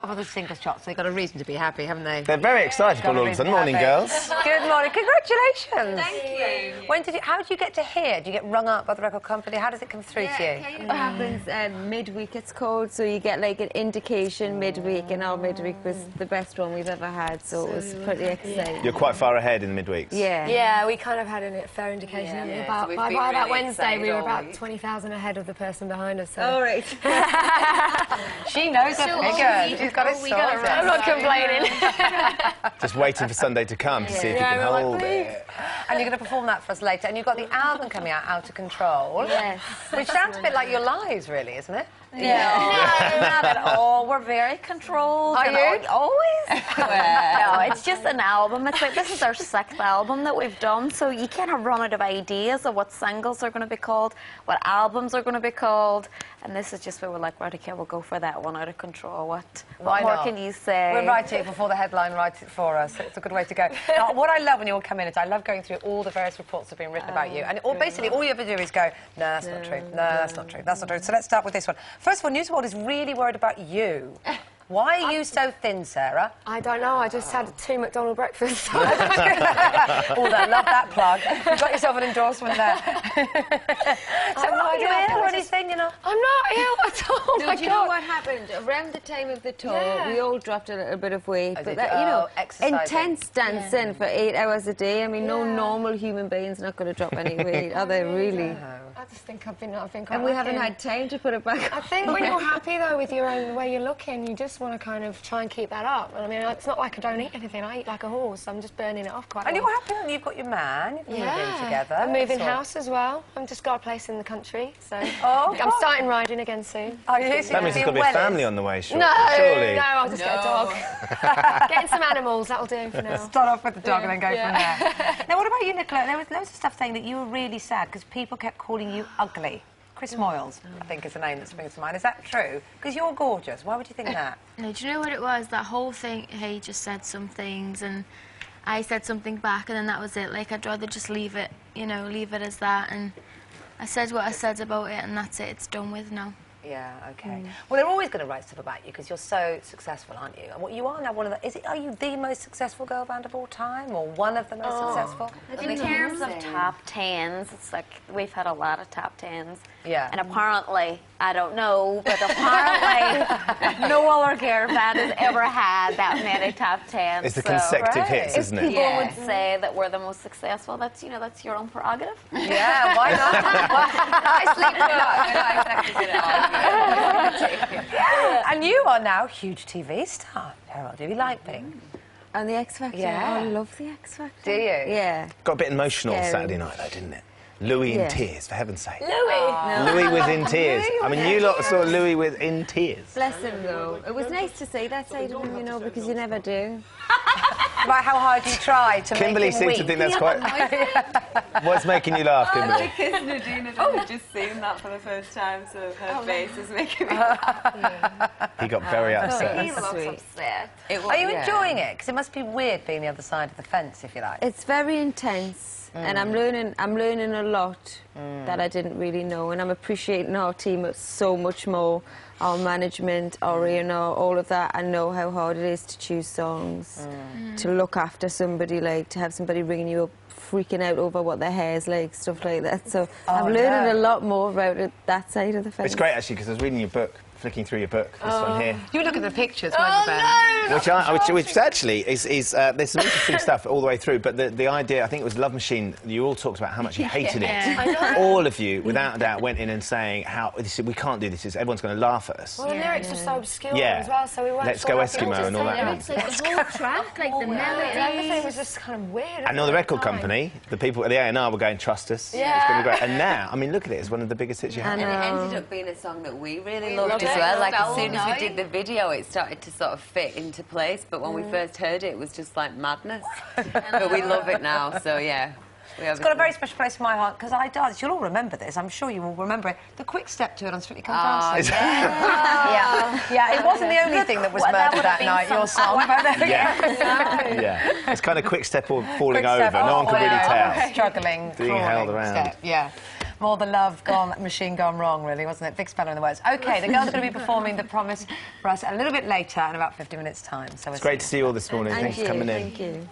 of other single shots. They've got a reason to be happy, haven't they? They're very excitable all of a sudden. Morning, girls. Good morning. Congratulations. Thank you. When did you? How did you get to here? Do you get rung up by the record company? How does it come through to you? It happens midweek, it's called, so you get like an indication midweek, and our midweek was the best one we've ever had, so it was pretty exciting. You're quite far ahead in the midweeks. Yeah. Yeah, we kind of had a fair indication. Yeah, so by been that really Wednesday, we were about week. 20,000 ahead of the person behind us. So. All right. She knows her figure. She's got it sorted. I'm not complaining. Just waiting for Sunday to come to see if you can hold it. And you're going to perform that for us later. And you've got the album coming out, Out of Control. Yes. Which sounds a bit like your lives, really, isn't it? Yeah. No, not at all. We're very controlled. Are you? Always. No, it's just an album. It's like, this is our 6th album that we've done, so you kind of run out of ideas of what singles are going to be called, what albums are going to be called, and this is just where we're like, right, okay, we'll go for that one, Out of Control. What more can you say? We'll write it before the headline writes it for us. It's a good way to go. Now, what I love when you all come in is I love going through all the various reports that have been written about you, and basically all you ever do is go, no, that's not true. No, that's not true. That's not true. So let's start with this one. First of all, News World is really worried about you. Why are you so thin, Sarah? I don't know. I just had 2 McDonald's breakfasts. Oh, I love that plug. You've got yourself an endorsement there. So are you ill or anything, you know? I'm not ill at all. No, do you know what happened? Around the time of the tour, we all dropped a little bit of weight. But that, you know, intense dancing for 8 hours a day. I mean, no normal human being's not going to drop any weight, are they, really? I just think I've been quite And we haven't had time to put it back I think when you're happy, though, with your own, the way you're looking, you just want to kind of try and keep that up. I mean, it's not like I don't eat anything. I eat like a horse. I'm just burning it off quite And well. you're happy that you've got your man, you've moving together. I'm moving house as well. I've just got a place in the country, so I'm starting riding again soon. Oh, you That means there's got to be a family on the way, surely. No, surely. no, I'll just get a dog. Getting some animals, that'll do for now. Start off with the dog and then go from there. Now, what about you, Nicola? There was loads of stuff saying that you were really sad because people kept calling you ugly. Chris Moyles, I think, is the name that springs to mind. Is that true? Because you're gorgeous. Why would you think that? No, do you know what it was? That whole thing, he just said some things and I said something back and then that was it. Like, I'd rather just leave it, you know, leave it as that. And I said what I said about it and that's it. It's done with now. Yeah, OK. Well, they're always going to write stuff about you because you're so successful, aren't you? And what you are now, one of the... Are you the most successful girl band of all time or one of the most successful? In terms of top 10s, it's like we've had a lot of top 10s. Yeah. And apparently, I don't know, but apparently no other girl band has ever had that many top 10s. It's the consecutive hits, isn't it? If people would say that we're the most successful, that's, you know, that's your own prerogative. Yeah, why not? I sleep with that. And you are now a huge TV star, Harold. Do you like being? And the X Factor. Yeah. Oh, I love the X Factor. Do you? Yeah. Got a bit emotional Scary. Saturday night, though, didn't it? Louis in tears, for heaven's sake. Louis! Louis was in tears. I mean, you lot saw Louis in tears. Bless him, though. It was nice to see that side of him, you know, because you never do. About how hard you try to Kimberly make him seems weep. to think that's quite... What's making you laugh, Kimberly? Because Nadine had only just seen that for the first time, so her face is making me laugh. He got very upset. He looks upset. Are you enjoying it? Because it must be weird being the other side of the fence, if you like. It's very intense, and I'm learning a lot that I didn't really know, and I'm appreciating our team so much more, our management, our A&R, all of that. I know how hard it is to choose songs, to look after somebody, like to have somebody ringing you up, freaking out over what their hair's like, stuff like that. So I'm learning a lot more about it, that side of the fence. It's great, actually, because I was reading your book, flicking through your book, this one here. You look at the pictures, weren't you, Ben? Which actually is there's some interesting stuff all the way through, but the idea, I think it was Love Machine, you all talked about how much you hated it. All of you, without a doubt, went in and saying, we can't do this, everyone's going to laugh at us. Well, the lyrics are so obscure as well, so we weren't Let's Go Eskimo and all that. It's like the whole track, like the melody. Everything was just kind of weird. And all the record company, the people at the A&R were going, trust us, it's going to be great. And now, I mean, look at it, it's one of the biggest hits you have. And it ended up being a song that we really loved as well. Like, as soon as we did the video, it started to sort of fit into place, but when we first heard it, it was just like madness. But we love it now, so yeah. It's got a very special place in my heart because I danced. You'll all remember this. I'm sure you will remember it. The quick step to it on Strictly Come Dancing. Yeah. It wasn't the only thing that was murdered that night. Your song, but Yeah. It's kind of quick step or falling Quick step, over. No one can really tell. Struggling, Being held around. Step. Yeah. more the love machine gone wrong, really, wasn't it? Big spell in the words. OK, the girls are going to be performing The Promise for us a little bit later in about 50 minutes' time. So it's great to see you all this morning. Thanks for coming in. Thank you.